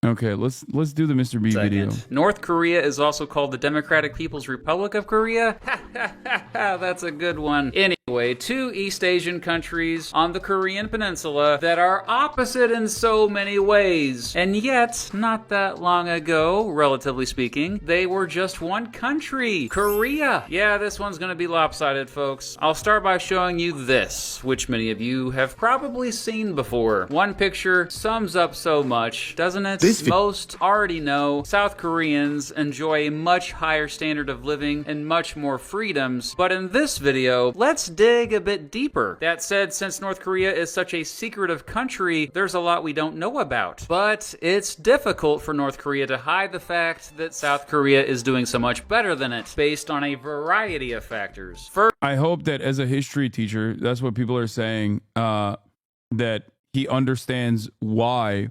Okay, let's do the Mr. B video. North Korea is also called the Democratic People's Republic of Korea. That's a good one. Anyway, two East Asian countries on the Korean peninsula that are opposite in so many ways. And yet, not that long ago, relatively speaking, they were just one country, Korea. Yeah, this one's gonna be lopsided, folks. I'll start by showing you this, which many of you have probably seen before. One picture sums up so much, doesn't it? Most already know South Koreans enjoy a much higher standard of living and much more freedoms, but in this video, let's dig a bit deeper. That said, since North Korea is such a secretive country, there's a lot we don't know about. But it's difficult for North Korea to hide the fact that South Korea is doing so much better than it, based on a variety of factors. First, I hope that as a history teacher, that's what people are saying, that he understands why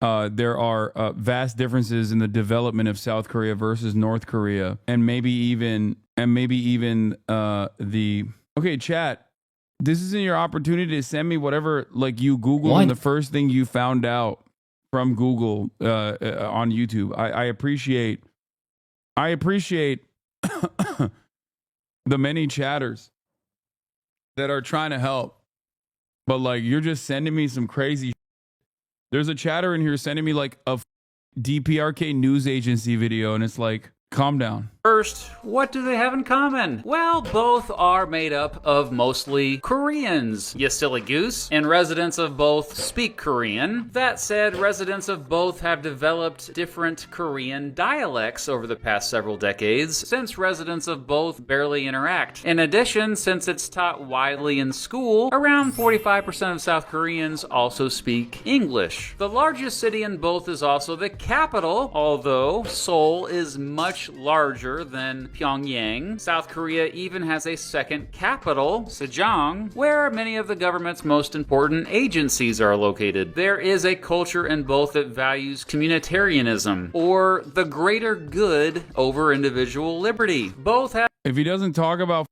there are vast differences in the development of South Korea versus North Korea, and maybe even the okay, chat. This isn't your opportunity to send me whatever like you Googled and the first thing you found out from Google on YouTube. I appreciate the many chatters that are trying to help, but like you're just sending me some crazy. There's a chatter in here sending me like a DPRK news agency video, and it's like, calm down. First, what do they have in common? Well, both are made up of mostly Koreans, you silly goose, and residents of both speak Korean. That said, residents of both have developed different Korean dialects over the past several decades, since residents of both barely interact. In addition, since it's taught widely in school, around 45% of South Koreans also speak English. The largest city in both is also the capital, although Seoul is much larger than Pyongyang. South Korea even has a second capital, Sejong, where many of the government's most important agencies are located. There is a culture in both that values communitarianism, or the greater good over individual liberty. Both have If he doesn't talk about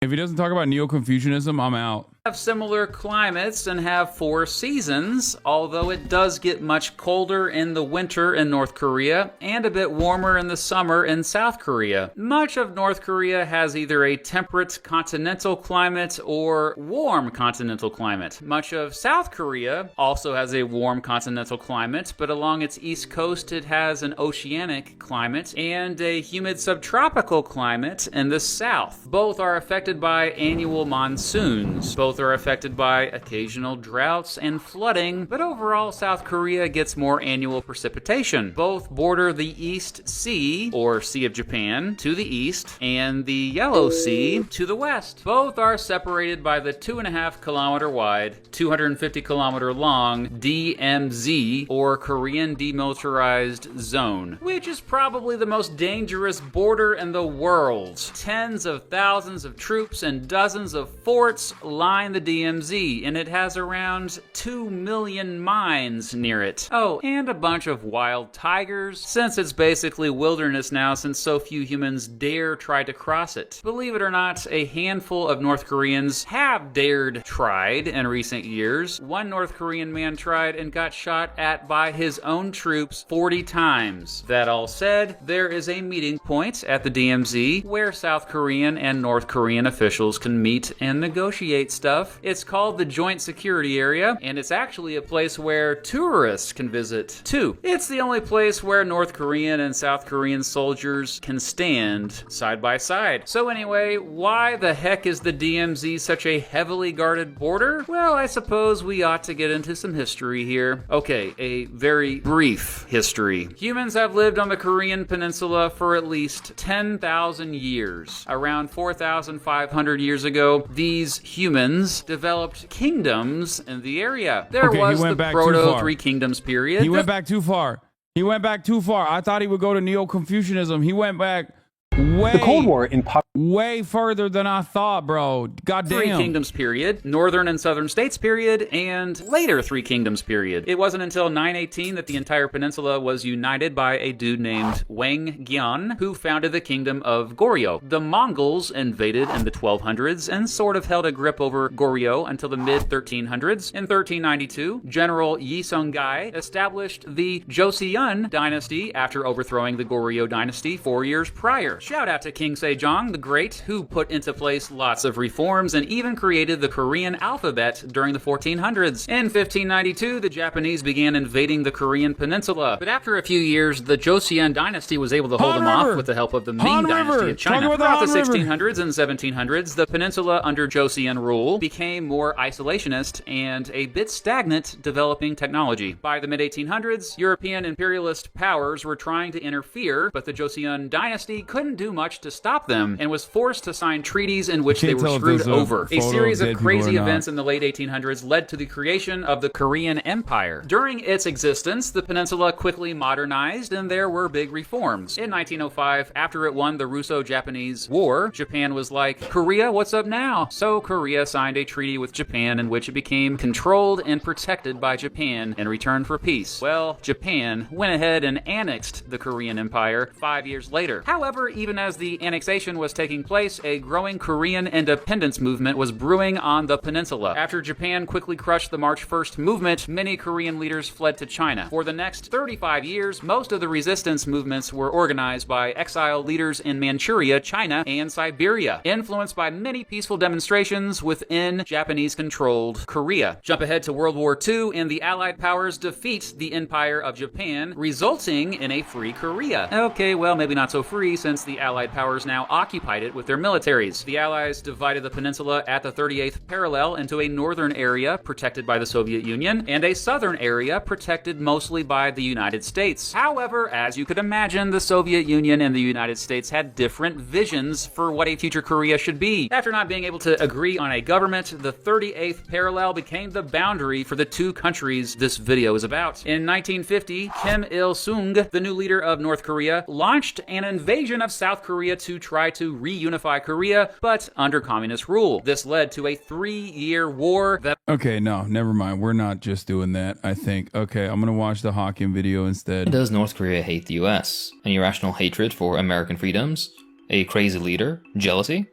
Neo-Confucianism, I'm out. Similar climates and have 4 seasons, although it does get much colder in the winter in North Korea and a bit warmer in the summer in South Korea. Much of North Korea has either a temperate continental climate or warm continental climate. Much of South Korea also has a warm continental climate, but along its east coast it has an oceanic climate and a humid subtropical climate in the south. Both are affected by annual monsoons. Both are affected by occasional droughts and flooding, but overall South Korea gets more annual precipitation. Both border the East Sea, or Sea of Japan, to the east, and the Yellow Sea to the west. Both are separated by the 2.5 kilometer wide, 250 kilometer long DMZ, or Korean Demilitarized Zone, which is probably the most dangerous border in the world. Tens of thousands of troops and dozens of forts line the DMZ, and it has around 2 million mines near it. Oh, and a bunch of wild tigers, since it's basically wilderness now since so few humans dare try to cross it. Believe it or not, a handful of North Koreans have tried in recent years. One North Korean man tried and got shot at by his own troops 40 times. That all said, there is a meeting point at the DMZ where South Korean and North Korean officials can meet and negotiate stuff. It's called the Joint Security Area, and it's actually a place where tourists can visit too. It's the only place where North Korean and South Korean soldiers can stand side by side. So anyway, why the heck is the DMZ such a heavily guarded border? Well, I suppose we ought to get into some history here. Okay, a very brief history. Humans have lived on the Korean peninsula for at least 10,000 years. Around 4,500 years ago, these humans developed kingdoms in the area. There was the Proto Three Kingdoms period. He went back too far. I thought he would go to Neo-Confucianism. He went back Way, The Cold War in way further than I thought, bro. Goddamn. Three Kingdoms period, Northern and Southern States period, and later Three Kingdoms period. It wasn't until 918 that the entire peninsula was united by a dude named Wang Gian, who founded the Kingdom of Goryeo. The Mongols invaded in the 1200s and sort of held a grip over Goryeo until the mid-1300s. In 1392, General Yi Songhai established the Joseon dynasty after overthrowing the Goryeo dynasty 4 years prior. Shout out to King Sejong the Great, who put into place lots of reforms and even created the Korean alphabet during the 1400s. In 1592, the Japanese began invading the Korean peninsula, but after a few years, the Joseon dynasty was able to hold them off with the help of the Ming dynasty of China. Throughout the 1600s and 1700s, the peninsula under Joseon rule became more isolationist and a bit stagnant, developing technology. By the mid-1800s, European imperialist powers were trying to interfere, but the Joseon dynasty couldn't do much to stop them and was forced to sign treaties in which they were screwed over. A series of crazy events in the late 1800s led to the creation of the Korean Empire. During its existence, the peninsula quickly modernized and there were big reforms. In 1905, after it won the Russo-Japanese War, Japan was like, Korea, what's up now? So Korea signed a treaty with Japan in which it became controlled and protected by Japan in return for peace. Well, Japan went ahead and annexed the Korean Empire 5 years later. However, even as the annexation was taking place, a growing Korean independence movement was brewing on the peninsula. After Japan quickly crushed the March 1st movement, many Korean leaders fled to China. For the next 35 years, most of the resistance movements were organized by exile leaders in Manchuria, China, and Siberia, influenced by many peaceful demonstrations within Japanese-controlled Korea. Jump ahead to World War II, and the Allied powers defeat the Empire of Japan, resulting in a free Korea. Okay, well, maybe not so free, since the Allied powers now occupied it with their militaries. The Allies divided the peninsula at the 38th parallel into a northern area protected by the Soviet Union and a southern area protected mostly by the United States. However, as you could imagine, the Soviet Union and the United States had different visions for what a future Korea should be. After not being able to agree on a government, the 38th parallel became the boundary for the two countries this video is about. In 1950, Kim Il-sung, the new leader of North Korea, launched an invasion of South Korea to try to reunify Korea, but under communist rule. This led to a 3-year war that... Okay, no, never mind. We're not just doing that, I think. Okay, I'm gonna watch the Hawking video instead. Does North Korea hate the US? An irrational hatred for American freedoms? A crazy leader? Jealousy?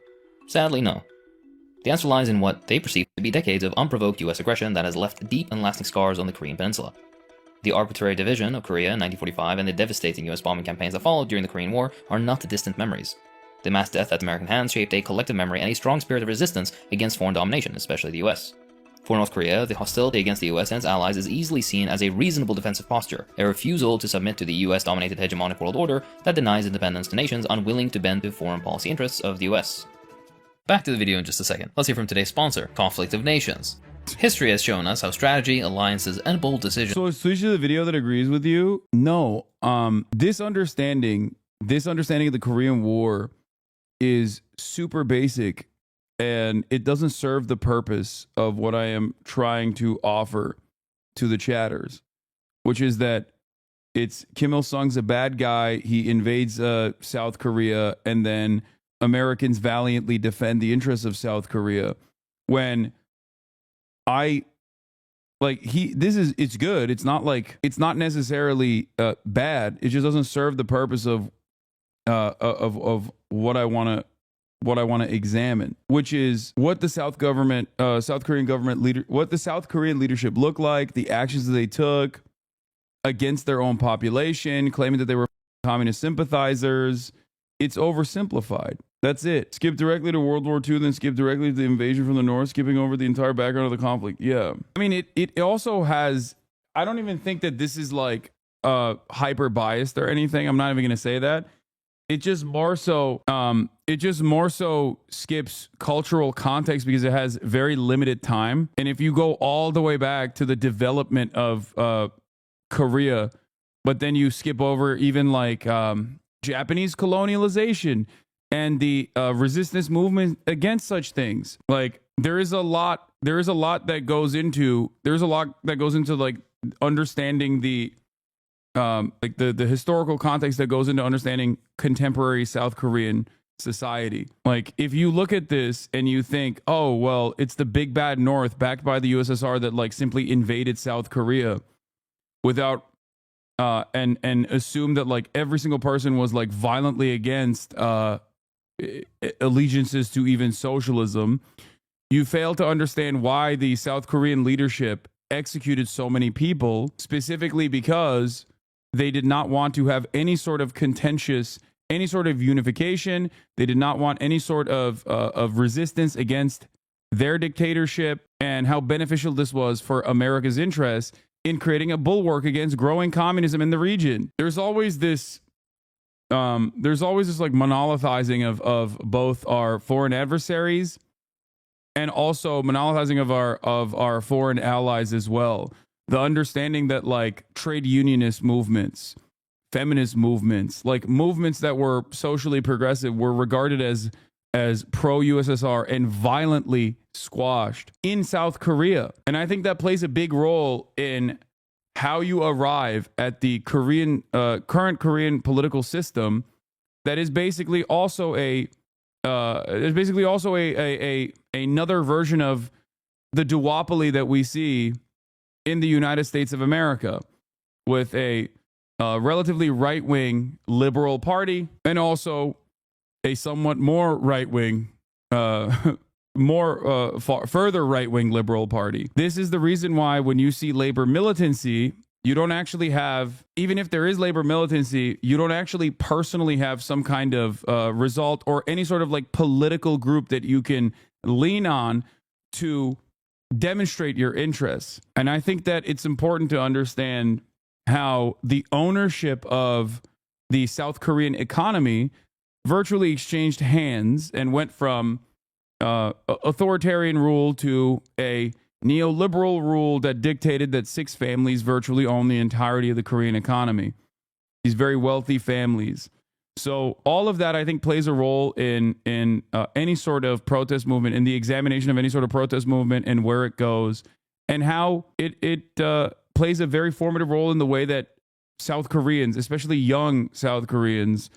Sadly, no. The answer lies in what they perceive to be decades of unprovoked US aggression that has left deep and lasting scars on the Korean Peninsula. The arbitrary division of Korea in 1945 and the devastating US bombing campaigns that followed during the Korean War are not distant memories. The mass death at American hands shaped a collective memory and a strong spirit of resistance against foreign domination, especially the US. For North Korea, the hostility against the US and its allies is easily seen as a reasonable defensive posture, a refusal to submit to the US-dominated hegemonic world order that denies independence to nations unwilling to bend to foreign policy interests of the US. Back to the video in just a second. Let's hear from today's sponsor, Conflict of Nations. History has shown us how strategy, alliances, and bold decisions... So switch to the video that agrees with you? No. This understanding of the Korean War is super basic, and it doesn't serve the purpose of what I am trying to offer to the chatters, which is that it's Kim Il-sung's a bad guy. He invades South Korea, and then Americans valiantly defend the interests of South Korea. When it's good. It's not like, it's not necessarily bad. It just doesn't serve the purpose of what I want to examine, which is what the South Korean leadership looked like, the actions that they took against their own population, claiming that they were communist sympathizers. It's oversimplified. That's it. Skip directly to World War II, then skip directly to the invasion from the north, skipping over the entire background of the conflict. Yeah. I mean, it also has, I don't even think that this is like hyper biased or anything. I'm not even going to say that. It just more so skips cultural context because it has very limited time. And if you go all the way back to the development of Korea, but then you skip over even like Japanese colonialization and the resistance movement against such things, like there's a lot that goes into like understanding the like the historical context that goes into understanding contemporary South Korean society. Like, if you look at this and you think, oh, well, it's the big bad North backed by the USSR that like simply invaded South Korea without and assume that like every single person was like violently against allegiances to even socialism, you fail to understand why the South Korean leadership executed so many people, specifically because they did not want to have any sort of contentious, any sort of unification. They did not want any sort of resistance against their dictatorship, and how beneficial this was for America's interests in creating a bulwark against growing communism in the region. There's always this like monolithizing of both our foreign adversaries and also monolithizing of our foreign allies as well. The understanding that like trade unionist movements, feminist movements, like movements that were socially progressive, were regarded as pro-USSR and violently squashed in South Korea. And I think that plays a big role in how you arrive at the current Korean political system that is basically also another version of the duopoly that we see in the United States of America, with a relatively right-wing liberal party and also a somewhat more right-wing, further right-wing liberal party. This is the reason why when you see labor militancy, you don't actually have, even if there is labor militancy, you don't actually personally have some kind of result or any sort of like political group that you can lean on to demonstrate your interests. And I think that it's important to understand how the ownership of the South Korean economy virtually exchanged hands and went from authoritarian rule to a neoliberal rule that dictated that 6 families virtually own the entirety of the Korean economy. These very wealthy families. So all of that, I think, plays a role in any sort of protest movement, in the examination of any sort of protest movement and where it goes, and how it plays a very formative role in the way that South Koreans, especially young South Koreans,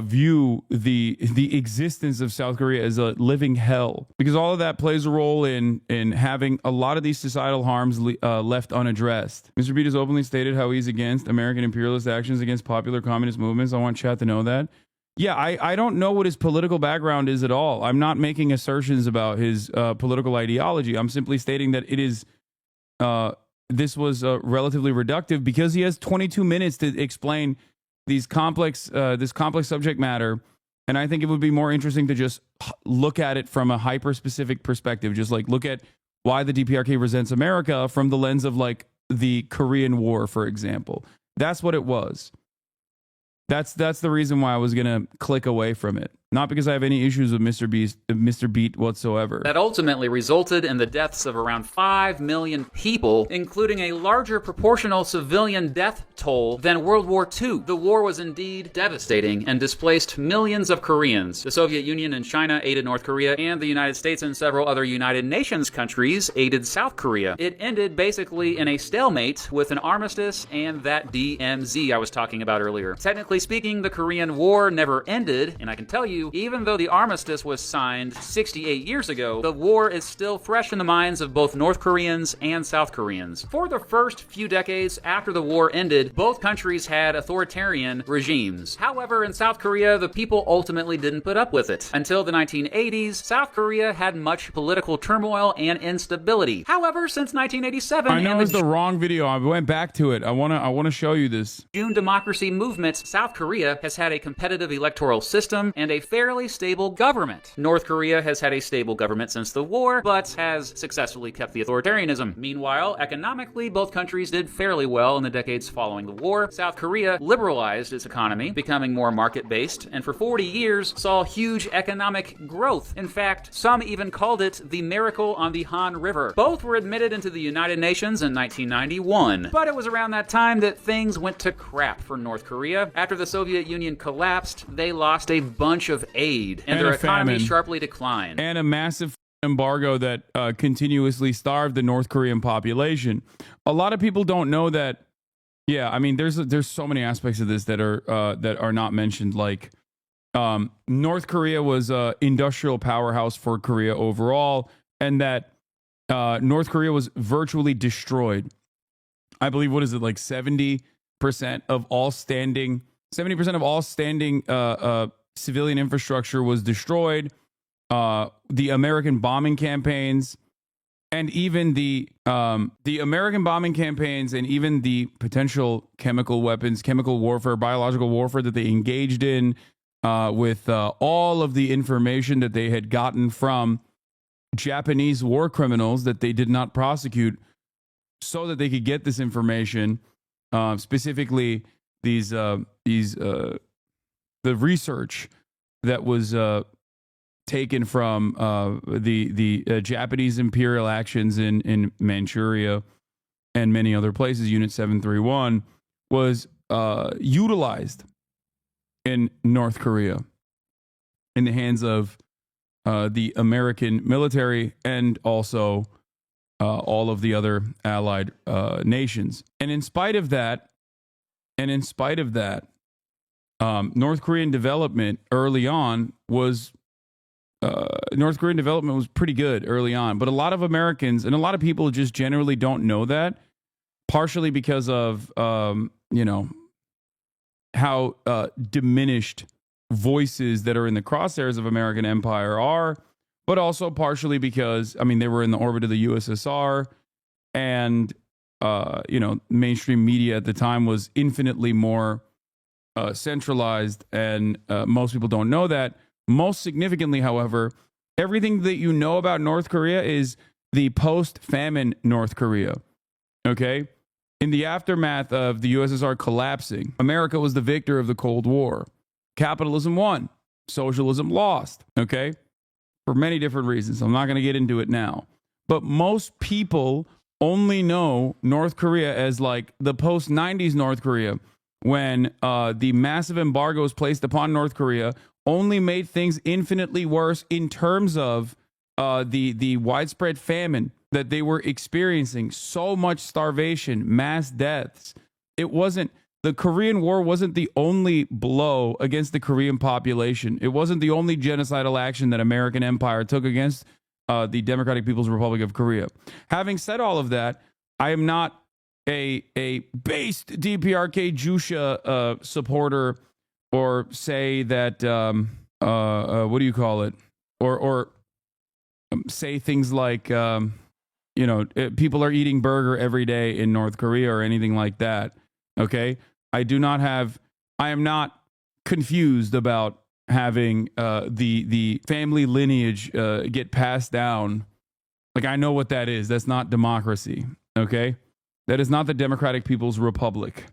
view the existence of South Korea as a living hell, because all of that plays a role in having a lot of these societal harms left unaddressed. Mr. Beat has openly stated how he's against American imperialist actions against popular communist movements. I want chat to know that. Yeah, I don't know what his political background is at all. I'm not making assertions about his political ideology. I'm simply stating that it is this was relatively reductive because he has 22 minutes to explain this complex subject matter, and I think it would be more interesting to just look at it from a hyper-specific perspective. Just like look at why the DPRK resents America from the lens of like the Korean War, for example. That's what it was. That's the reason why I was gonna click away from it. Not because I have any issues with Mr. Beat whatsoever. That ultimately resulted in the deaths of around 5 million people, including a larger proportional civilian death toll than World War II. The war was indeed devastating and displaced millions of Koreans. The Soviet Union and China aided North Korea, and the United States and several other United Nations countries aided South Korea. It ended basically in a stalemate with an armistice and that DMZ I was talking about earlier. Technically speaking, the Korean War never ended, and I can tell you, even though the armistice was signed 68 years ago, the war is still fresh in the minds of both North Koreans and South Koreans. For the first few decades after the war ended, both countries had authoritarian regimes. However, in South Korea, the people ultimately didn't put up with it. Until the 1980s, South Korea had much political turmoil and instability. However, since 1987, I know it's the wrong video. I went back to it. I wanna show you this. June democracy movement, South Korea has had a competitive electoral system and a fairly stable government. North Korea has had a stable government since the war, but has successfully kept the authoritarianism. Meanwhile, economically, both countries did fairly well in the decades following the war. South Korea liberalized its economy, becoming more market-based, and for 40 years saw huge economic growth. In fact, some even called it the miracle on the Han River. Both were admitted into the United Nations in 1991. But it was around that time that things went to crap for North Korea. After the Soviet Union collapsed, they lost a bunch of aid, and their economy sharply declined. And a massive embargo that continuously starved the North Korean population. A lot of people don't know that, Yeah, I mean, there's so many aspects of this that are not mentioned. Like, North Korea was a industrial powerhouse for Korea overall, and that North Korea was virtually destroyed. I believe, what is it, like 70% of all standing 70% of all standing civilian infrastructure was destroyed. The American bombing campaigns, and even the American bombing campaigns, and even the potential chemical weapons, chemical warfare, biological warfare that they engaged in, with all of the information that they had gotten from Japanese war criminals that they did not prosecute, so that they could get this information, specifically the research that was taken from the Japanese imperial actions in Manchuria and many other places. Unit 731 was utilized in North Korea in the hands of the American military and also all of the other allied nations. And in spite of that, North Korean development early on was pretty good early on. But a lot of Americans and a lot of people just generally don't know that, partially because of how diminished voices that are in the crosshairs of American empire are, but also partially because, I mean, they were in the orbit of the USSR, and mainstream media at the time was infinitely more centralized, and most people don't know that. Most significantly, however, everything that you know about North Korea is the post-famine North Korea. Okay? In the aftermath of the USSR collapsing, America was the victor of the Cold War. Capitalism won. Socialism lost. Okay? For many different reasons. I'm not going to get into it now. But most people only know North Korea as like the post-90s North Korea, when the massive embargoes placed upon North Korea only made things infinitely worse in terms of the widespread famine that they were experiencing. So much starvation, mass deaths. The Korean War wasn't the only blow against the Korean population. It wasn't the only genocidal action that American empire took against the Democratic People's Republic of Korea. Having said all of that, I am not a based DPRK Jusha supporter, or say that what do you call it, or say things like people are eating burger every day in North Korea or anything like that. Okay, I am not confused about having the family lineage get passed down. Like, I know what that is. That's not democracy. Okay, that is not the Democratic People's Republic.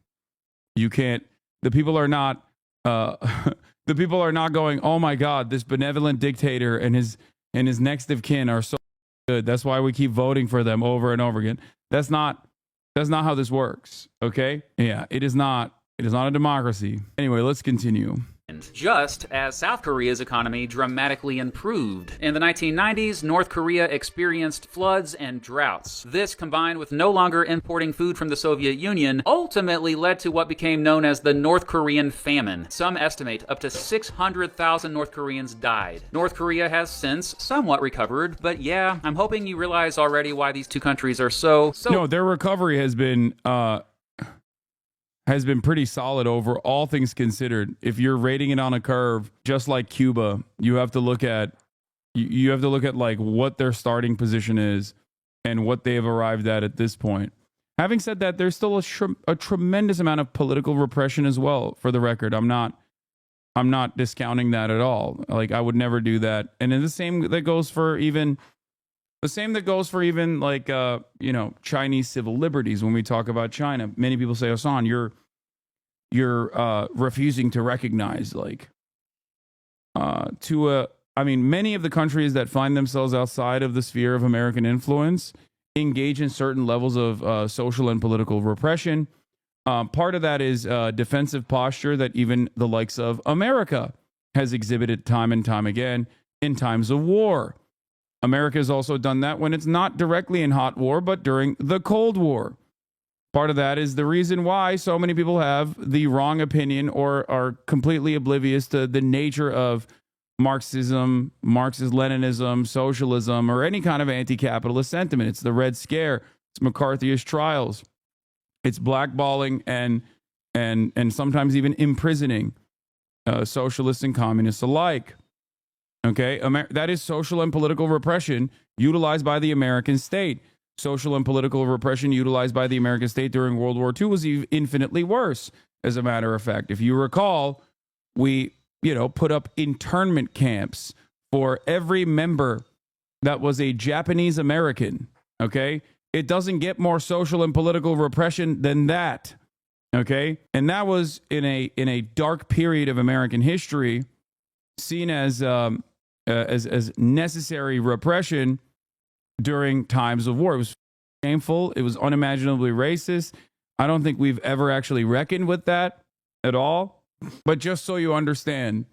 You can't. The people are not. The people are not going, oh my God, this benevolent dictator and his next of kin are so good. That's why we keep voting for them over and over again. That's not how this works. Okay? Yeah, it is not a democracy. Anyway, let's continue. Just as South Korea's economy dramatically improved. In the 1990s, North Korea experienced floods and droughts. This, combined with no longer importing food from the Soviet Union, ultimately led to what became known as the North Korean famine. Some estimate up to 600,000 North Koreans died. North Korea has since somewhat recovered, but yeah, I'm hoping you realize already why these two countries are so... No, their recovery has been pretty solid over all things considered. If you're rating it on a curve, just like Cuba, you have to look at like what their starting position is and what they have arrived at this point. Having said that, there's still a tremendous amount of political repression as well. For the record, I'm not discounting that at all. Like, I would never do that. And then the same that goes for even like Chinese civil liberties. When we talk about China, many people say, Hasan, you're refusing to recognize many of the countries that find themselves outside of the sphere of American influence engage in certain levels of social and political repression. Part of that is defensive posture that even the likes of America has exhibited time and time again in times of war. America has also done that when it's not directly in hot war, but during the Cold War. Part of that is the reason why so many people have the wrong opinion or are completely oblivious to the nature of Marxism, Marxist-Leninism, socialism, or any kind of anti-capitalist sentiment. It's the Red Scare. It's McCarthyist trials. It's blackballing and sometimes even imprisoning socialists and communists alike. Okay, that is social and political repression utilized by the American state. Social and political repression utilized by the American state during World War II was infinitely worse. As a matter of fact, if you recall, we put up internment camps for every member that was a Japanese American. Okay, it doesn't get more social and political repression than that. Okay, and that was in a dark period of American history, seen as necessary repression during times of war. It was shameful. It was unimaginably racist. I don't think we've ever actually reckoned with that at all. But just so you understand,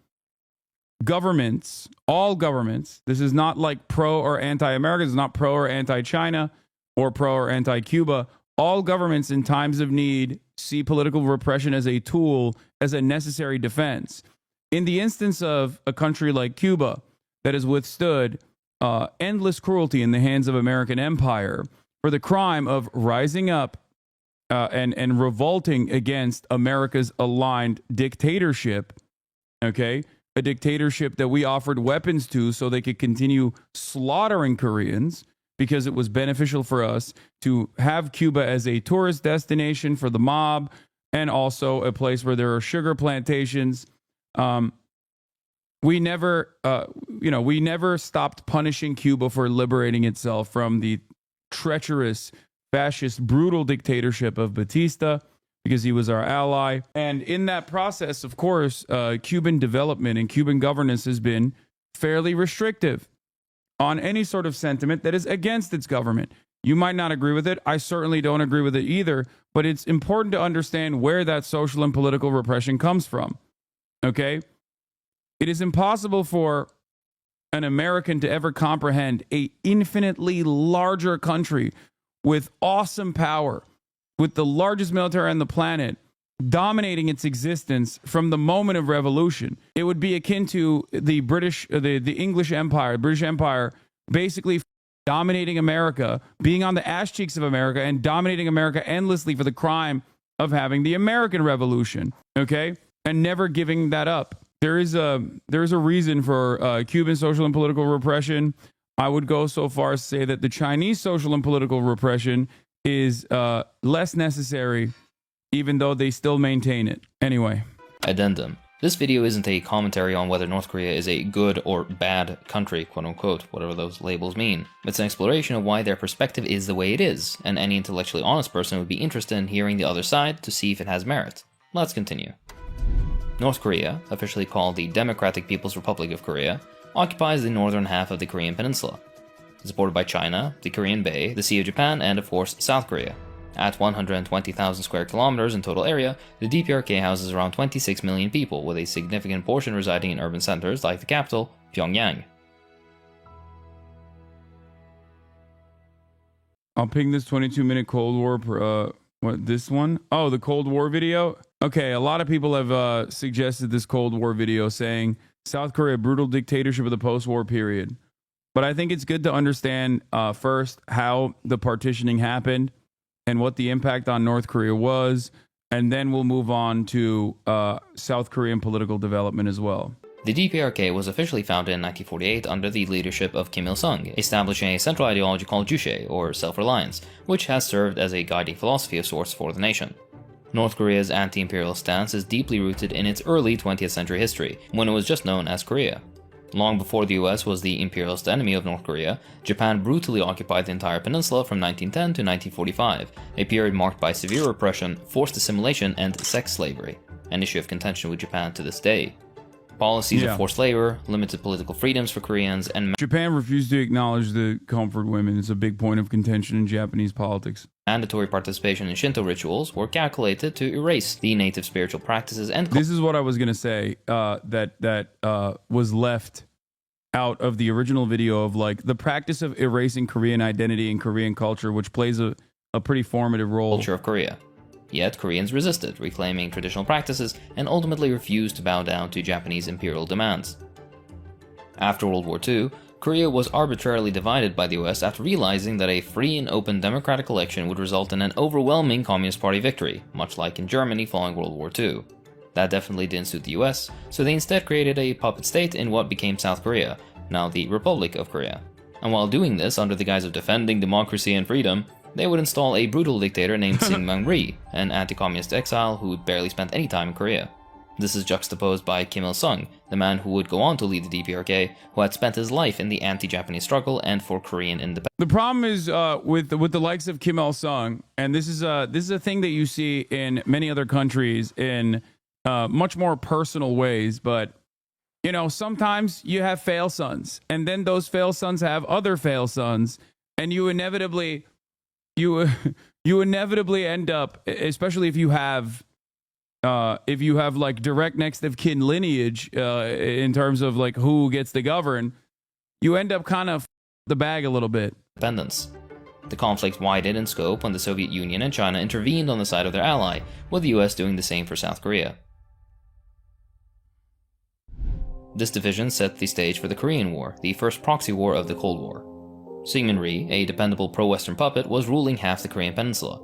governments, all governments, this is not like pro or anti-American, it's not pro or anti-China or pro or anti-Cuba. All governments in times of need see political repression as a tool, as a necessary defense. In the instance of a country like Cuba that has withstood endless cruelty in the hands of American empire for the crime of rising up and revolting against America's aligned dictatorship, okay? A dictatorship that we offered weapons to so they could continue slaughtering Koreans because it was beneficial for us to have Cuba as a tourist destination for the mob and also a place where there are sugar plantations. We never stopped punishing Cuba for liberating itself from the treacherous, fascist, brutal dictatorship of Batista because he was our ally. And in that process, of course, Cuban development and Cuban governance has been fairly restrictive on any sort of sentiment that is against its government. You might not agree with it. I certainly don't agree with it either. But it's important to understand where that social and political repression comes from. Okay? It is impossible for an American to ever comprehend an infinitely larger country with awesome power, with the largest military on the planet, dominating its existence from the moment of revolution. It would be akin to the English Empire, British Empire, basically dominating America, being on the ass cheeks of America, and dominating America endlessly for the crime of having the American Revolution, okay? And never giving that up. There is a reason for Cuban social and political repression. I would go so far as to say that the Chinese social and political repression is less necessary, even though they still maintain it. Anyway. Addendum. This video isn't a commentary on whether North Korea is a good or bad country, quote unquote, whatever those labels mean. It's an exploration of why their perspective is the way it is, and any intellectually honest person would be interested in hearing the other side to see if it has merit. Let's continue. North Korea, officially called the Democratic People's Republic of Korea, occupies the northern half of the Korean peninsula. It's bordered by China, the Korean Bay, the Sea of Japan, and of course South Korea. At 120,000 square kilometers in total area, the DPRK houses around 26 million people, with a significant portion residing in urban centers like the capital, Pyongyang. I'll ping this 22-minute Cold War, this one? Oh, the Cold War video? Okay, a lot of people have suggested this Cold War video saying, South Korea, brutal dictatorship of the post-war period. But I think it's good to understand first how the partitioning happened and what the impact on North Korea was, and then we'll move on to South Korean political development as well. The DPRK was officially founded in 1948 under the leadership of Kim Il-sung, establishing a central ideology called Juche, or self-reliance, which has served as a guiding philosophy of sorts for the nation. North Korea's anti-imperial stance is deeply rooted in its early 20th century history, when it was just known as Korea. Long before the US was the imperialist enemy of North Korea, Japan brutally occupied the entire peninsula from 1910 to 1945, a period marked by severe repression, forced assimilation, and sex slavery, an issue of contention with Japan to this day. Policies of forced labor, limited political freedoms for Koreans, and Japan refused to acknowledge the comfort women. It's a big point of contention in Japanese politics. Mandatory participation in Shinto rituals were calculated to erase the native spiritual practices and... This is what I was going to say, that was left out of the original video of like the practice of erasing Korean identity and Korean culture, which plays a a pretty formative role. Culture of Korea. Yet Koreans resisted, reclaiming traditional practices, and ultimately refused to bow down to Japanese imperial demands. After World War II, Korea was arbitrarily divided by the US after realizing that a free and open democratic election would result in an overwhelming Communist Party victory, much like in Germany following World War II. That definitely didn't suit the US, so they instead created a puppet state in what became South Korea, now the Republic of Korea. And while doing this under the guise of defending democracy and freedom, they would install a brutal dictator named Syngman Rhee, an anti-communist exile who barely spent any time in Korea. This is juxtaposed by Kim Il-sung, the man who would go on to lead the DPRK, who had spent his life in the anti-Japanese struggle and for Korean independence. The problem is with the likes of Kim Il-sung, and this is a thing that you see in many other countries in much more personal ways, but you know, sometimes you have fail sons, and then those fail sons have other fail sons, and you inevitably end up, especially if you have like direct next of kin lineage in terms of like who gets to govern, you end up kind of the bag a little bit. The conflict widened in scope when the Soviet Union and China intervened on the side of their ally, with the US doing the same for South Korea. This division set the stage for the Korean War, the first proxy war of the Cold War. Syngman Rhee, a dependable pro-Western puppet, was ruling half the Korean peninsula.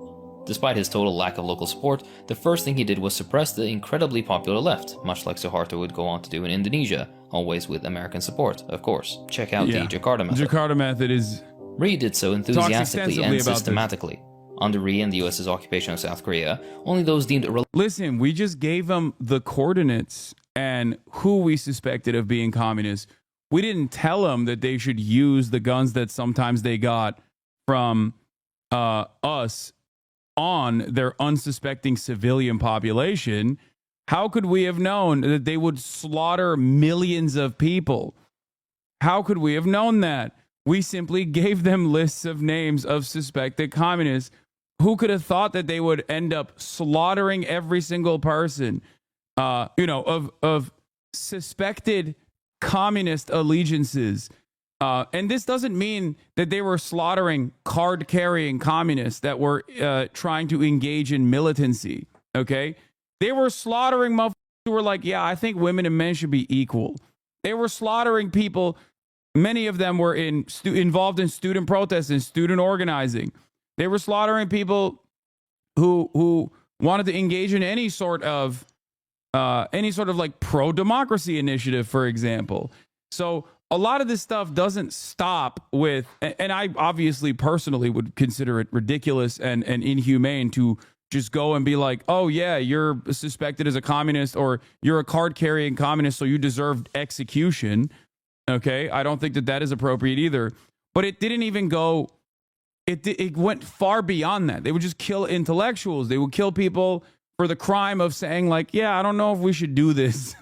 Despite his total lack of local support, the first thing he did was suppress the incredibly popular left, much like Suharto would go on to do in Indonesia, always with American support, of course. Check out the Jakarta method. Jakarta method is... Rhee did so enthusiastically and systematically. Under Rhee and the US's occupation of South Korea, only those deemed... Listen, we just gave them the coordinates and who we suspected of being communists. We didn't tell them that they should use the guns that sometimes they got from us on their unsuspecting civilian population. How could we have known that they would slaughter millions of people? How could we have known that? We simply gave them lists of names of suspected communists. Who could have thought that they would end up slaughtering every single person, of suspected communist allegiances? And this doesn't mean that they were slaughtering card-carrying communists that were trying to engage in militancy, okay? They were slaughtering motherfuckers who were like, yeah, I think women and men should be equal. They were slaughtering people. Many of them were involved in student protests and student organizing. They were slaughtering people who wanted to engage in any sort of like pro-democracy initiative, for example. So a lot of this stuff doesn't stop with, and I obviously personally would consider it ridiculous and inhumane to just go and be like, oh yeah, you're suspected as a communist, or you're a card-carrying communist, so you deserve execution. Okay, I don't think that is appropriate either. But it didn't even go, it went far beyond that. They would just kill intellectuals. They would kill people for the crime of saying like, yeah, I don't know if we should do this.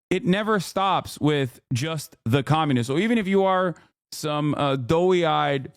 It never stops with just the communists. So even if you are some doughy-eyed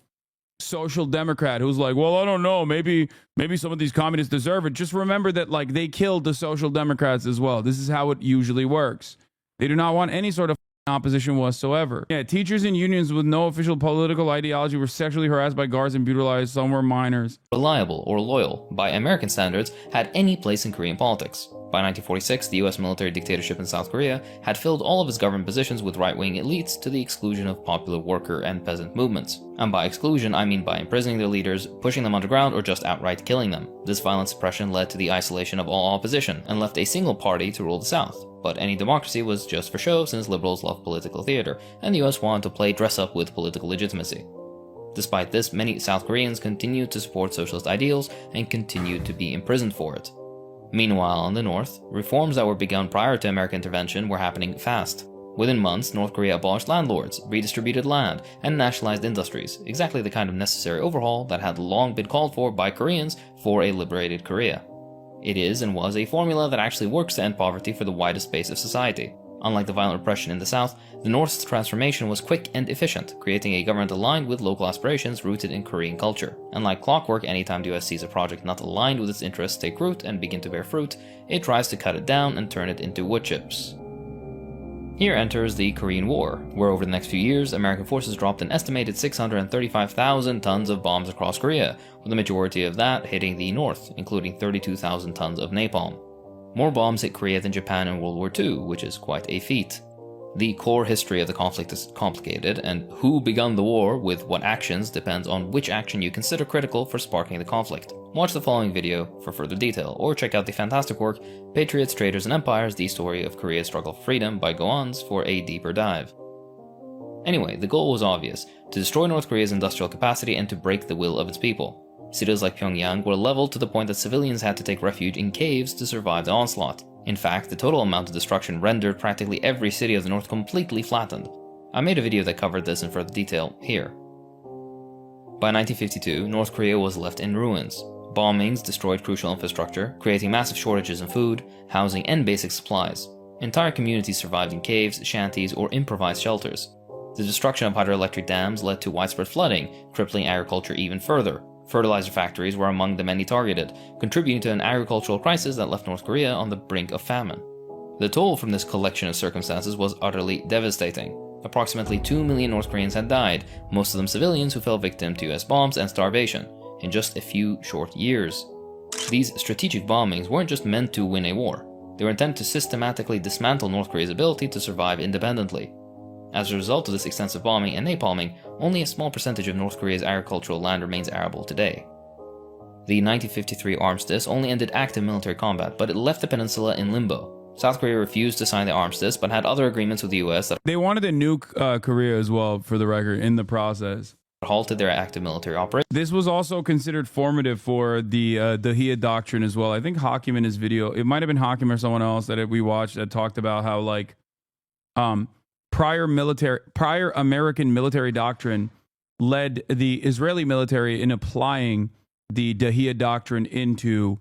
social democrat who's like, well, I don't know, maybe some of these communists deserve it, just remember that like they killed the social democrats as well. This is how it usually works. They do not want any sort of opposition whatsoever. Yeah, teachers and unions with no official political ideology were sexually harassed by guards and brutalized. Some were minors. Reliable or loyal, by American standards, had any place in Korean politics. By 1946, the US military dictatorship in South Korea had filled all of its government positions with right-wing elites to the exclusion of popular worker and peasant movements. And by exclusion, I mean by imprisoning their leaders, pushing them underground, or just outright killing them. This violent suppression led to the isolation of all opposition, and left a single party to rule the South. But any democracy was just for show, since liberals love political theater, and the US wanted to play dress-up with political legitimacy. Despite this, many South Koreans continued to support socialist ideals and continued to be imprisoned for it. Meanwhile, in the North, reforms that were begun prior to American intervention were happening fast. Within months, North Korea abolished landlords, redistributed land, and nationalized industries, exactly the kind of necessary overhaul that had long been called for by Koreans for a liberated Korea. It is and was a formula that actually works to end poverty for the widest base of society. Unlike the violent repression in the South, the North's transformation was quick and efficient, creating a government aligned with local aspirations rooted in Korean culture. And like clockwork, anytime the US sees a project not aligned with its interests take root and begin to bear fruit, it tries to cut it down and turn it into wood chips. Here enters the Korean War, where over the next few years, American forces dropped an estimated 635,000 tons of bombs across Korea, with the majority of that hitting the north, including 32,000 tons of napalm. More bombs hit Korea than Japan in World War II, which is quite a feat. The core history of the conflict is complicated, and who begun the war with what actions depends on which action you consider critical for sparking the conflict. Watch the following video for further detail, or check out the fantastic work Patriots, Traitors, and Empires, The Story of Korea's Struggle for Freedom by Goans for a deeper dive. Anyway, the goal was obvious: to destroy North Korea's industrial capacity and to break the will of its people. Cities like Pyongyang were leveled to the point that civilians had to take refuge in caves to survive the onslaught. In fact, the total amount of destruction rendered practically every city of the north completely flattened. I made a video that covered this in further detail here. By 1952, North Korea was left in ruins. Bombings destroyed crucial infrastructure, creating massive shortages in food, housing, and basic supplies. Entire communities survived in caves, shanties, or improvised shelters. The destruction of hydroelectric dams led to widespread flooding, crippling agriculture even further. Fertilizer factories were among the many targeted, contributing to an agricultural crisis that left North Korea on the brink of famine. The toll from this collection of circumstances was utterly devastating. Approximately 2 million North Koreans had died, most of them civilians who fell victim to US bombs and starvation, in just a few short years. These strategic bombings weren't just meant to win a war. They were intended to systematically dismantle North Korea's ability to survive independently. As a result of this extensive bombing and napalming, only a small percentage of North Korea's agricultural land remains arable today. The 1953 armistice only ended active military combat, but it left the peninsula in limbo. South Korea refused to sign the armistice, but had other agreements with the US that They wanted to nuke Korea as well, for the record, in the process. halted their active military operations. This was also considered formative for the Dahia Doctrine as well. I think Hakim in his video, it might have been Hakim or someone else that we watched that talked about how, like, prior American military doctrine led the Israeli military in applying the Dahia Doctrine into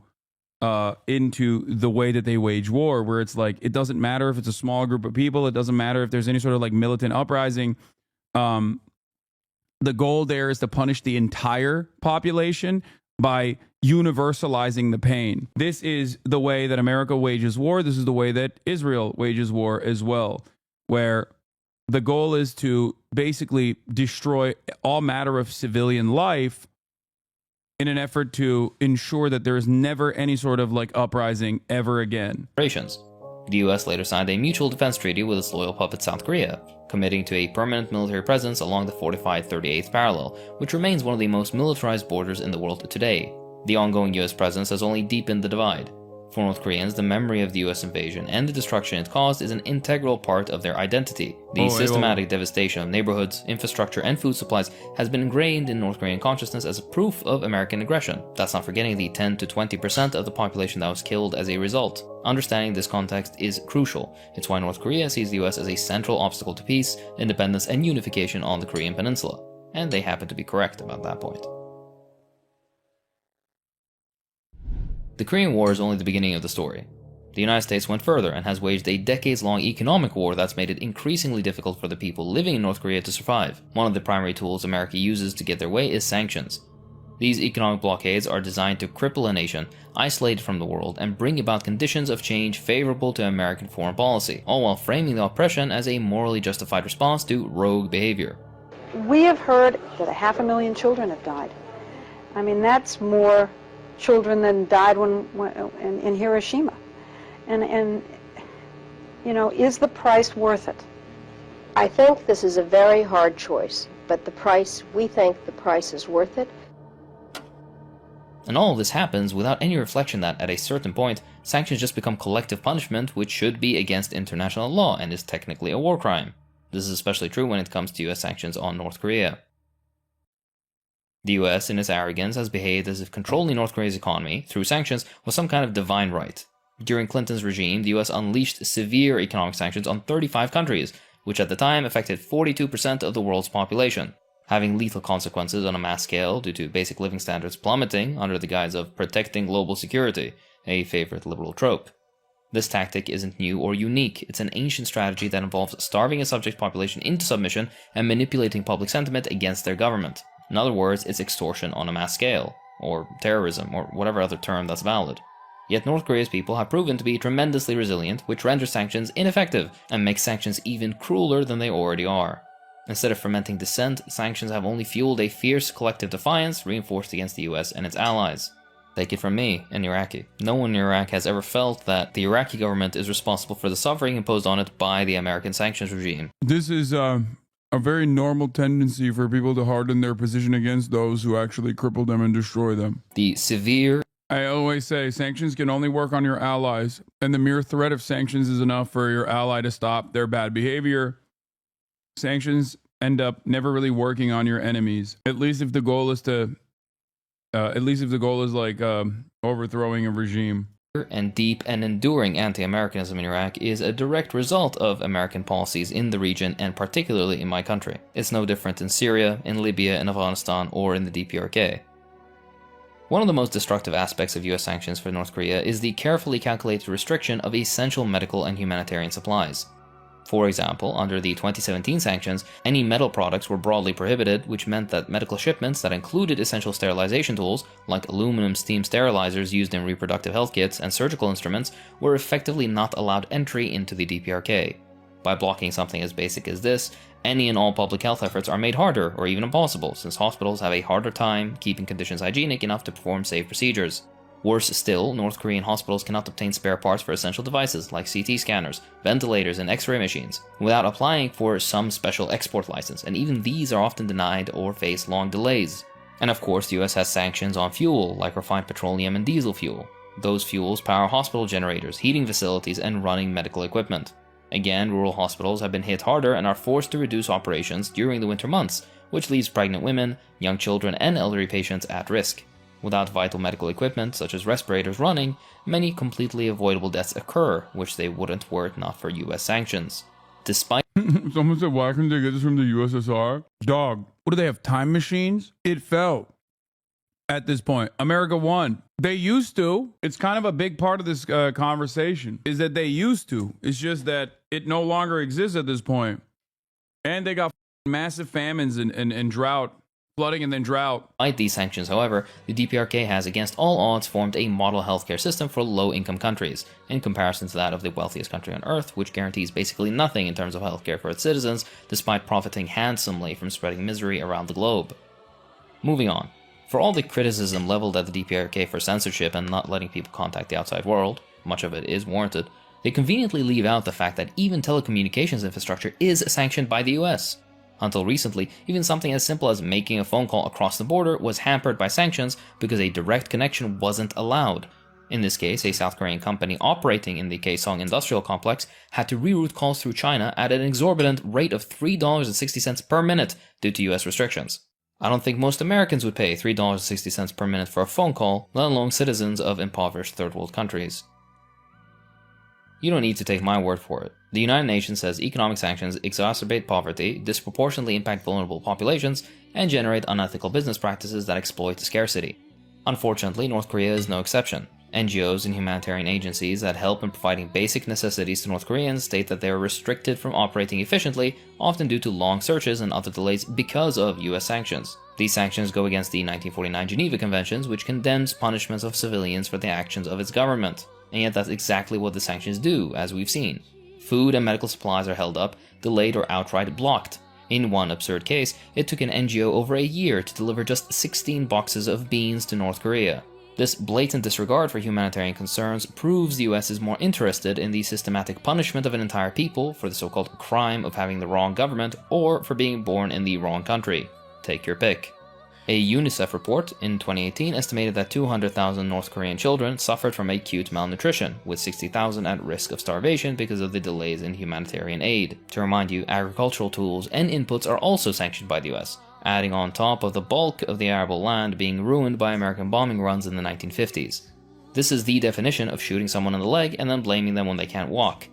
the way that they wage war, where it's like, it doesn't matter if it's a small group of people, it doesn't matter if there's any sort of like militant uprising. The goal there is to punish the entire population by universalizing the pain. This is the way that America wages war. This is the way that Israel wages war as well, where the goal is to basically destroy all matter of civilian life in an effort to ensure that there is never any sort of like uprising ever again. The US later signed a mutual defense treaty with its loyal puppet South Korea, committing to a permanent military presence along the fortified 38th parallel, which remains one of the most militarized borders in the world today. The ongoing US presence has only deepened the divide. For North Koreans, the memory of the US invasion and the destruction it caused is an integral part of their identity. The systematic devastation of neighborhoods, infrastructure, and food supplies has been ingrained in North Korean consciousness as a proof of American aggression. That's not forgetting the 10 to 20% of the population that was killed as a result. Understanding this context is crucial. It's why North Korea sees the US as a central obstacle to peace, independence, and unification on the Korean peninsula. And they happen to be correct about that point. The Korean War is only the beginning of the story. The United States went further and has waged a decades-long economic war that's made it increasingly difficult for the people living in North Korea to survive. One of the primary tools America uses to get their way is sanctions. These economic blockades are designed to cripple a nation, isolate it from the world, and bring about conditions of change favorable to American foreign policy, all while framing the oppression as a morally justified response to rogue behavior. We have heard that 500,000 children have died. I mean, that's more children than died in Hiroshima. And you know, is the price worth it? I think this is a very hard choice, but we think the price is worth it. And all of this happens without any reflection that, at a certain point, sanctions just become collective punishment which should be against international law and is technically a war crime. This is especially true when it comes to US sanctions on North Korea. The US, in its arrogance, has behaved as if controlling North Korea's economy through sanctions was some kind of divine right. During Clinton's regime, the US unleashed severe economic sanctions on 35 countries, which at the time affected 42% of the world's population, having lethal consequences on a mass scale due to basic living standards plummeting under the guise of protecting global security, a favorite liberal trope. This tactic isn't new or unique. It's an ancient strategy that involves starving a subject population into submission and manipulating public sentiment against their government. In other words, it's extortion on a mass scale, or terrorism, or whatever other term that's valid. Yet North Korea's people have proven to be tremendously resilient, which renders sanctions ineffective and makes sanctions even crueler than they already are. Instead of fermenting dissent, sanctions have only fueled a fierce collective defiance reinforced against the US and its allies. Take it from me, an Iraqi. No one in Iraq has ever felt that the Iraqi government is responsible for the suffering imposed on it by the American sanctions regime. This is a very normal tendency for people to harden their position against those who actually cripple them and destroy them. The severe... I always say sanctions can only work on your allies, and the mere threat of sanctions is enough for your ally to stop their bad behavior. Sanctions end up never really working on your enemies, at least if the goal is like overthrowing a regime. And deep and enduring anti-Americanism in Iraq is a direct result of American policies in the region and particularly in my country. It's no different in Syria, in Libya, in Afghanistan, or in the DPRK. One of the most destructive aspects of US sanctions for North Korea is the carefully calculated restriction of essential medical and humanitarian supplies. For example, under the 2017 sanctions, any metal products were broadly prohibited, which meant that medical shipments that included essential sterilization tools, like aluminum steam sterilizers used in reproductive health kits and surgical instruments, were effectively not allowed entry into the DPRK. By blocking something as basic as this, any and all public health efforts are made harder or even impossible, since hospitals have a harder time keeping conditions hygienic enough to perform safe procedures. Worse still, North Korean hospitals cannot obtain spare parts for essential devices like CT scanners, ventilators, and X-ray machines without applying for some special export license, and even these are often denied or face long delays. And of course, the US has sanctions on fuel, like refined petroleum and diesel fuel. Those fuels power hospital generators, heating facilities, and running medical equipment. Again, rural hospitals have been hit harder and are forced to reduce operations during the winter months, which leaves pregnant women, young children, and elderly patients at risk. Without vital medical equipment, such as respirators running, many completely avoidable deaths occur, which they wouldn't were it not for US sanctions. Despite Someone said, why couldn't they get this from the USSR? Dog, what do they have, time machines? It fell. At this point, America won. They used to. It's kind of a big part of this conversation, is that they used to. It's just that it no longer exists at this point. And they got massive famines and drought, flooding and then drought. Despite these sanctions, however, the DPRK has against all odds formed a model healthcare system for low-income countries, in comparison to that of the wealthiest country on Earth, which guarantees basically nothing in terms of healthcare for its citizens, despite profiting handsomely from spreading misery around the globe. Moving on. For all the criticism leveled at the DPRK for censorship and not letting people contact the outside world, much of it is warranted, they conveniently leave out the fact that even telecommunications infrastructure is sanctioned by the US. Until recently, even something as simple as making a phone call across the border was hampered by sanctions because a direct connection wasn't allowed. In this case, a South Korean company operating in the Kaesong industrial complex had to reroute calls through China at an exorbitant rate of $3.60 per minute due to US restrictions. I don't think most Americans would pay $3.60 per minute for a phone call, let alone citizens of impoverished third world countries. You don't need to take my word for it. The United Nations says economic sanctions exacerbate poverty, disproportionately impact vulnerable populations, and generate unethical business practices that exploit scarcity. Unfortunately, North Korea is no exception. NGOs and humanitarian agencies that help in providing basic necessities to North Koreans state that they are restricted from operating efficiently, often due to long searches and other delays because of US sanctions. These sanctions go against the 1949 Geneva Conventions, which condemns punishments of civilians for the actions of its government. And yet that's exactly what the sanctions do, as we've seen. Food and medical supplies are held up, delayed, or outright blocked. In one absurd case, it took an NGO over a year to deliver just 16 boxes of beans to North Korea. This blatant disregard for humanitarian concerns proves the US is more interested in the systematic punishment of an entire people for the so-called crime of having the wrong government or for being born in the wrong country. Take your pick. A UNICEF report in 2018 estimated that 200,000 North Korean children suffered from acute malnutrition, with 60,000 at risk of starvation because of the delays in humanitarian aid. To remind you, agricultural tools and inputs are also sanctioned by the US, adding on top of the bulk of the arable land being ruined by American bombing runs in the 1950s. This is the definition of shooting someone in the leg and then blaming them when they can't walk.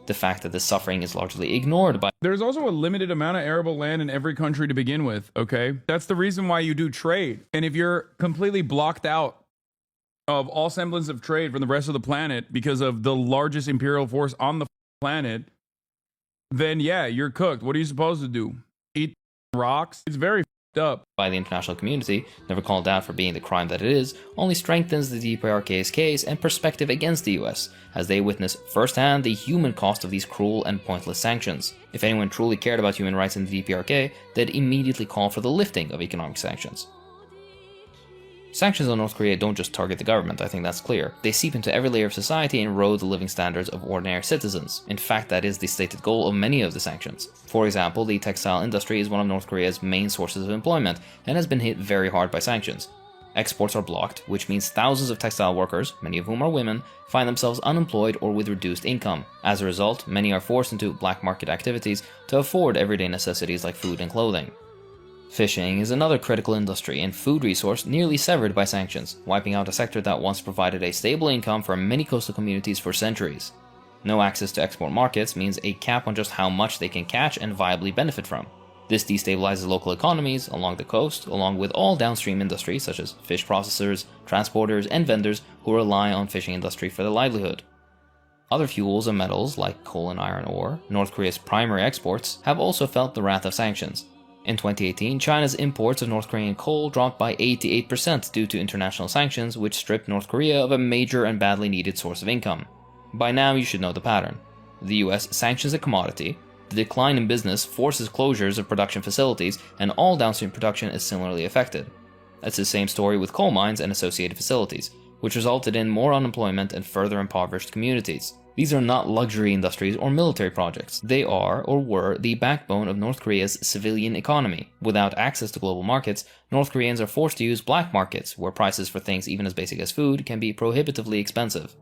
The fact that this suffering is largely ignored by... There's also a limited amount of arable land in every country to begin with, okay? That's the reason why you do trade. And if you're completely blocked out of all semblance of trade from the rest of the planet because of the largest imperial force on the planet, then yeah, you're cooked. What are you supposed to do? Eat rocks? It's very up. by the international community, never called out for being the crime that it is, only strengthens the DPRK's case and perspective against the US, as they witness firsthand the human cost of these cruel and pointless sanctions. If anyone truly cared about human rights in the DPRK, they'd immediately call for the lifting of economic sanctions. Sanctions on North Korea don't just target the government, I think that's clear. They seep into every layer of society and erode the living standards of ordinary citizens. In fact, that is the stated goal of many of the sanctions. For example, the textile industry is one of North Korea's main sources of employment and has been hit very hard by sanctions. Exports are blocked, which means thousands of textile workers, many of whom are women, find themselves unemployed or with reduced income. As a result, many are forced into black market activities to afford everyday necessities like food and clothing. Fishing is another critical industry and food resource nearly severed by sanctions, wiping out a sector that once provided a stable income for many coastal communities for centuries. No access to export markets means a cap on just how much they can catch and viably benefit from. This destabilizes local economies along the coast, along with all downstream industries such as fish processors, transporters, and vendors who rely on fishing industry for their livelihood. Other fuels and metals, like coal and iron ore, North Korea's primary exports, have also felt the wrath of sanctions. In 2018, China's imports of North Korean coal dropped by 88% due to international sanctions, which stripped North Korea of a major and badly needed source of income. By now, you should know the pattern. The US sanctions a commodity, the decline in business forces closures of production facilities, and all downstream production is similarly affected. That's the same story with coal mines and associated facilities, which resulted in more unemployment and further impoverished communities. These are not luxury industries or military projects. They are, or were, the backbone of North Korea's civilian economy. Without access to global markets, North Koreans are forced to use black markets, where prices for things even as basic as food can be prohibitively expensive.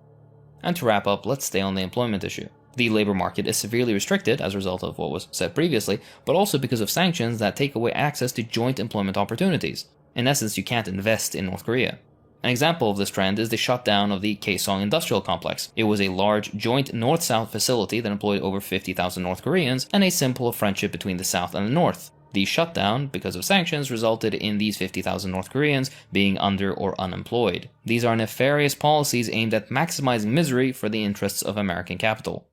And to wrap up, let's stay on the employment issue. The labor market is severely restricted as a result of what was said previously, but also because of sanctions that take away access to joint employment opportunities. In essence, you can't invest in North Korea. An example of this trend is the shutdown of the Kaesong Industrial Complex. It was a large joint North-South facility that employed over 50,000 North Koreans and a symbol of friendship between the South and the North. The shutdown, because of sanctions, resulted in these 50,000 North Koreans being under or unemployed. These are nefarious policies aimed at maximizing misery for the interests of American capital.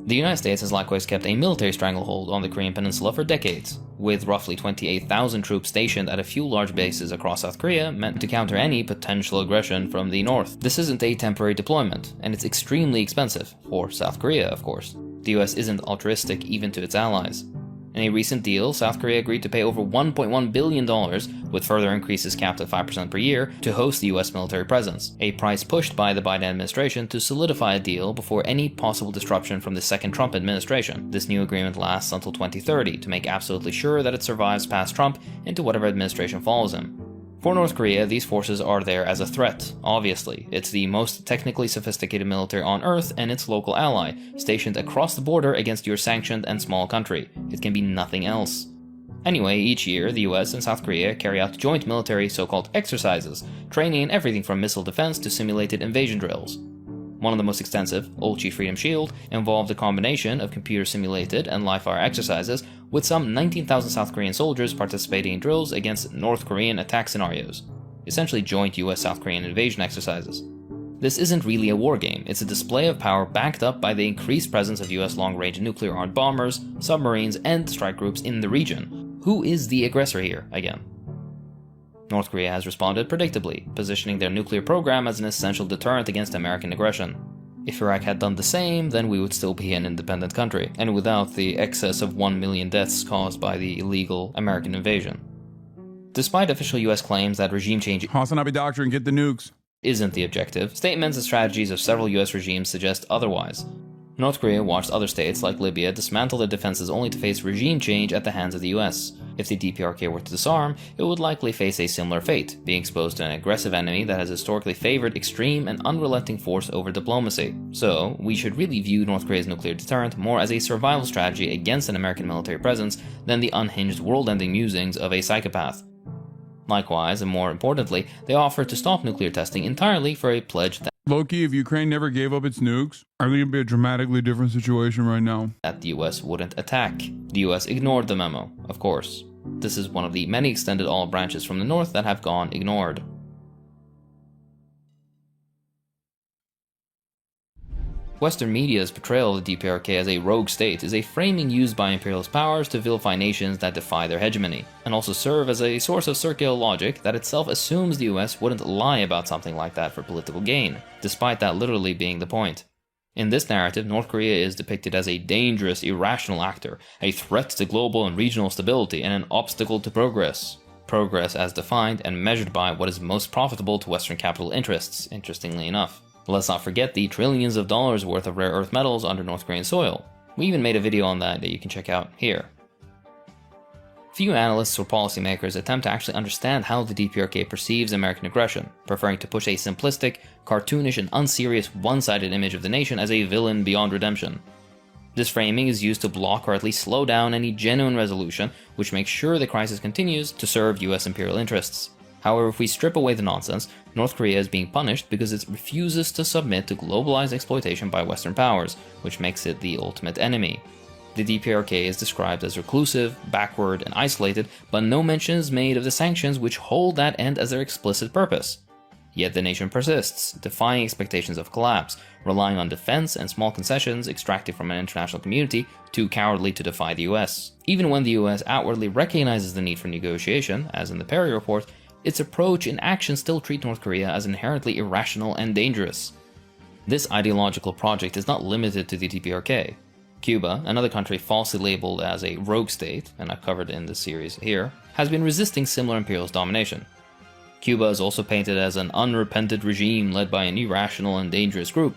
The United States has likewise kept a military stranglehold on the Korean Peninsula for decades, with roughly 28,000 troops stationed at a few large bases across South Korea meant to counter any potential aggression from the north. This isn't a temporary deployment, and it's extremely expensive, for South Korea, of course. The US isn't altruistic even to its allies. In a recent deal, South Korea agreed to pay over $1.1 billion, with further increases capped at 5% per year, to host the US military presence, a price pushed by the Biden administration to solidify a deal before any possible disruption from the second Trump administration. This new agreement lasts until 2030 to make absolutely sure that it survives past Trump into whatever administration follows him. For North Korea, these forces are there as a threat, obviously. It's the most technically sophisticated military on Earth and its local ally, stationed across the border against your sanctioned and small country. It can be nothing else. Anyway, each year, the US and South Korea carry out joint military so-called exercises, training in everything from missile defense to simulated invasion drills. One of the most extensive, Ulchi Freedom Shield, involved a combination of computer-simulated and live-fire exercises, with some 19,000 South Korean soldiers participating in drills against North Korean attack scenarios, essentially joint US-South Korean invasion exercises. This isn't really a war game, it's a display of power backed up by the increased presence of US long-range nuclear-armed bombers, submarines, and strike groups in the region. Who is the aggressor here, again? North Korea has responded predictably, positioning their nuclear program as an essential deterrent against American aggression. If Iraq had done the same, then we would still be an independent country, and without the excess of 1 million deaths caused by the illegal American invasion. Despite official US claims that regime change HasanAbi doctrine, get the nukes. isn't the objective, statements and strategies of several US regimes suggest otherwise. North Korea watched other states like Libya dismantle their defenses only to face regime change at the hands of the US. If the DPRK were to disarm, it would likely face a similar fate, being exposed to an aggressive enemy that has historically favored extreme and unrelenting force over diplomacy. So, we should really view North Korea's nuclear deterrent more as a survival strategy against an American military presence than the unhinged world-ending musings of a psychopath. Likewise, and more importantly, they offer to stop nuclear testing entirely for a pledge Loki, if Ukraine never gave up its nukes, are going to be a dramatically different situation right now. that the US wouldn't attack. The US ignored the memo, of course. This is one of the many extended olive branches from the north that have gone ignored. Western media's portrayal of the DPRK as a rogue state is a framing used by imperialist powers to vilify nations that defy their hegemony, and also serve as a source of circular logic that itself assumes the US wouldn't lie about something like that for political gain, despite that literally being the point. In this narrative, North Korea is depicted as a dangerous, irrational actor, a threat to global and regional stability, and an obstacle to progress. Progress as defined and measured by what is most profitable to Western capital interests, interestingly enough. Let's not forget the trillions of dollars worth of rare earth metals under North Korean soil. We even made a video on that you can check out here. Few analysts or policymakers attempt to actually understand how the DPRK perceives American aggression, preferring to push a simplistic, cartoonish, and unserious one-sided image of the nation as a villain beyond redemption. This framing is used to block or at least slow down any genuine resolution, which makes sure the crisis continues to serve US imperial interests. However, if we strip away the nonsense, North Korea is being punished because it refuses to submit to globalized exploitation by Western powers, which makes it the ultimate enemy. The DPRK is described as reclusive, backward, and isolated, but no mention is made of the sanctions which hold that end as their explicit purpose. Yet the nation persists, defying expectations of collapse, relying on defense and small concessions extracted from an international community too cowardly to defy the US. Even when the US outwardly recognizes the need for negotiation, as in the Perry report, its approach and actions still treat North Korea as inherently irrational and dangerous. This ideological project is not limited to the DPRK. Cuba, another country falsely labeled as a rogue state, and I've covered in this series here, has been resisting similar imperialist domination. Cuba is also painted as an unrepentant regime led by an irrational and dangerous group.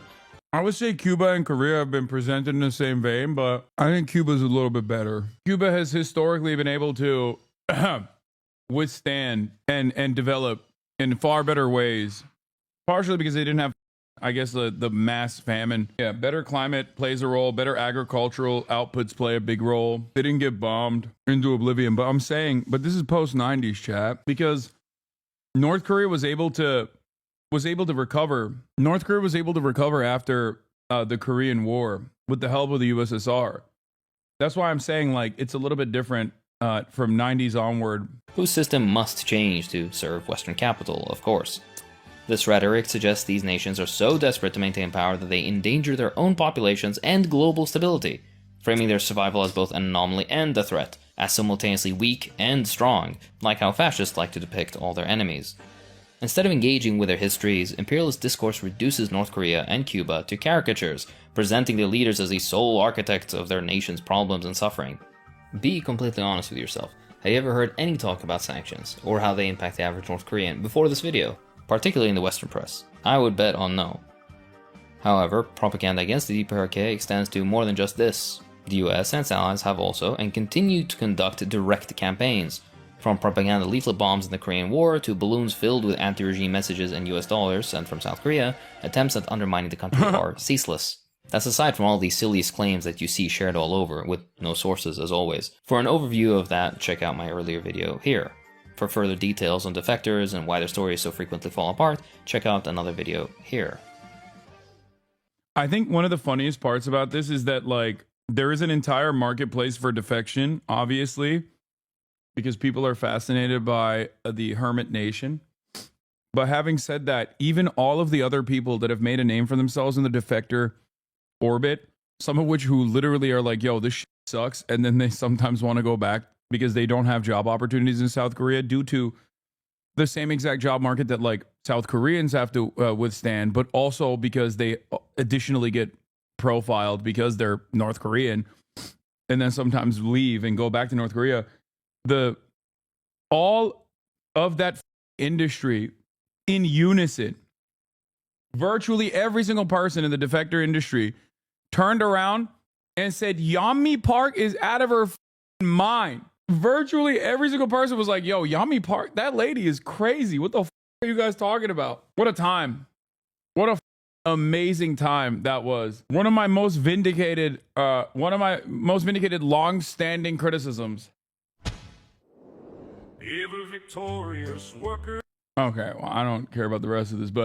I would say Cuba and Korea have been presented in the same vein, but I think Cuba's a little bit better. Cuba has historically been able to withstand and develop in far better ways, partially because they didn't have, I guess, the mass famine. Yeah, better climate plays a role, better agricultural outputs play a big role. They didn't get bombed into oblivion, but I'm saying, but this is post-90s, chat, because North Korea was able to recover. North Korea was able to recover after the Korean War with the help of the USSR. That's why I'm saying, like, it's a little bit different from 90s onward. Whose system must change to serve Western capital, of course. This rhetoric suggests these nations are so desperate to maintain power that they endanger their own populations and global stability, framing their survival as both an anomaly and a threat, as simultaneously weak and strong, like how fascists like to depict all their enemies. Instead of engaging with their histories, imperialist discourse reduces North Korea and Cuba to caricatures, presenting their leaders as the sole architects of their nation's problems and suffering. Be completely honest with yourself. Have you ever heard any talk about sanctions, or how they impact the average North Korean before this video, particularly in the Western press? I would bet on no. However, propaganda against the DPRK extends to more than just this. The US and its allies have also and continue to conduct direct campaigns, from propaganda leaflet bombs in the Korean War to balloons filled with anti-regime messages and US dollars sent from South Korea. Attempts at undermining the country are ceaseless. That's aside from all these silliest claims that you see shared all over, with no sources as always. For an overview of that, check out my earlier video here. For further details on defectors and why their stories so frequently fall apart, check out another video here. I think one of the funniest parts about this is that, like, there is an entire marketplace for defection, obviously, because people are fascinated by the hermit nation. But having said that, even all of the other people that have made a name for themselves in the defector orbit, some of which who literally are like, yo, this shit sucks, and then they sometimes want to go back because they don't have job opportunities in South Korea due to the same exact job market that, like, South Koreans have to withstand, but also because they additionally get profiled because they're North Korean and then sometimes leave and go back to North Korea. All of that industry in unison, virtually every single person in the defector industry turned around and said, Yami Park is out of her mind. Virtually every single person was like, yo, Yami Park, that lady is crazy. What the are you guys talking about? What a time. What a amazing time that was. One of my most vindicated long-standing criticisms. Okay, well, I don't care about the rest of this, but